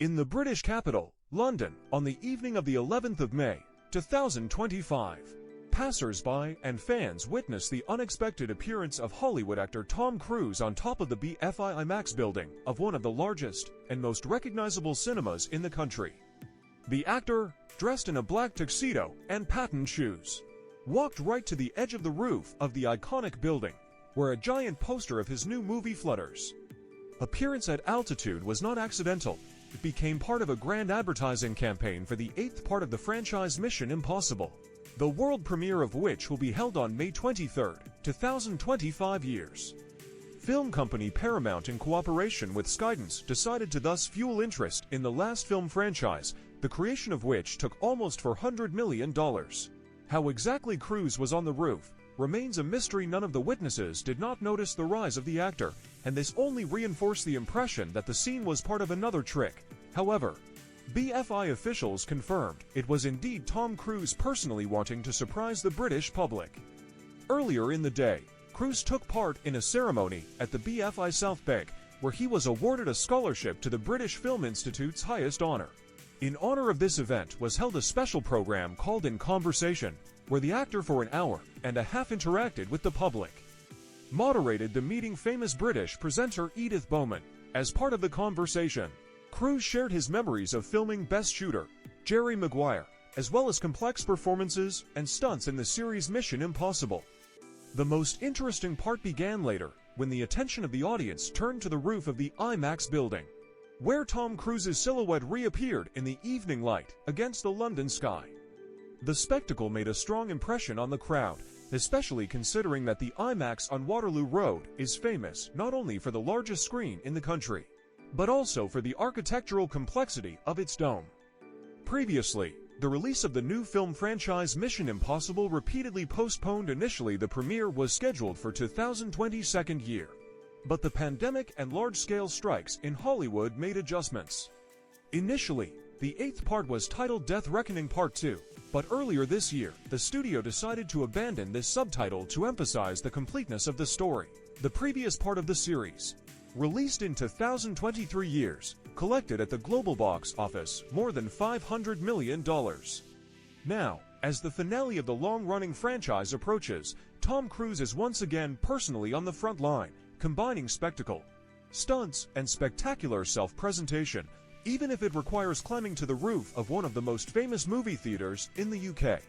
In the British capital, London, on the evening of the 11th of May, 2025, passers-by and fans witnessed the unexpected appearance of Hollywood actor Tom Cruise on top of the BFI IMAX building of one of the largest and most recognizable cinemas in the country. The actor, dressed in a black tuxedo and patent shoes, walked right to the edge of the roof of the iconic building, where a giant poster of his new movie flutters. Appearance at altitude was not accidental. It became part of a grand advertising campaign for the 8th part of the franchise Mission Impossible, the world premiere of which will be held on May 23, 2025 years. Film company Paramount, in cooperation with Skydance, decided to thus fuel interest in the last film franchise, the creation of which took almost $400 million. How exactly Cruise was on the roof remains a mystery. None of the witnesses did not notice the rise of the actor, and this only reinforced the impression that the scene was part of another trick. However, BFI officials confirmed it was indeed Tom Cruise personally wanting to surprise the British public. Earlier in the day, Cruise took part in a ceremony at the BFI South Bank, where he was awarded a scholarship to the British Film Institute's highest honor. In honor of this event was held a special program called In Conversation, where the actor for an hour and a half interacted with the public. Moderated the meeting famous British presenter Edith Bowman. As part of the conversation, Cruise shared his memories of filming Best Shooter, Jerry Maguire, as well as complex performances and stunts in the series Mission Impossible. The most interesting part began later, when the attention of the audience turned to the roof of the IMAX building, where Tom Cruise's silhouette reappeared in the evening light against the London sky. The spectacle made a strong impression on the crowd, especially considering that the IMAX on Waterloo Road is famous not only for the largest screen in the country, but also for the architectural complexity of its dome. Previously, the release of the new film franchise Mission Impossible repeatedly postponed. Initially, the premiere was scheduled for 2022 year, but the pandemic and large-scale strikes in Hollywood made adjustments. Initially, the 8th part was titled Death Reckoning Part 2, but earlier this year, the studio decided to abandon this subtitle to emphasize the completeness of the story. The previous part of the series, released in 2023 years, collected at the global box office more than $500 million. Now, as the finale of the long-running franchise approaches, Tom Cruise is once again personally on the front line, combining spectacle, stunts, and spectacular self-presentation, even if it requires climbing to the roof of one of the most famous movie theaters in the UK.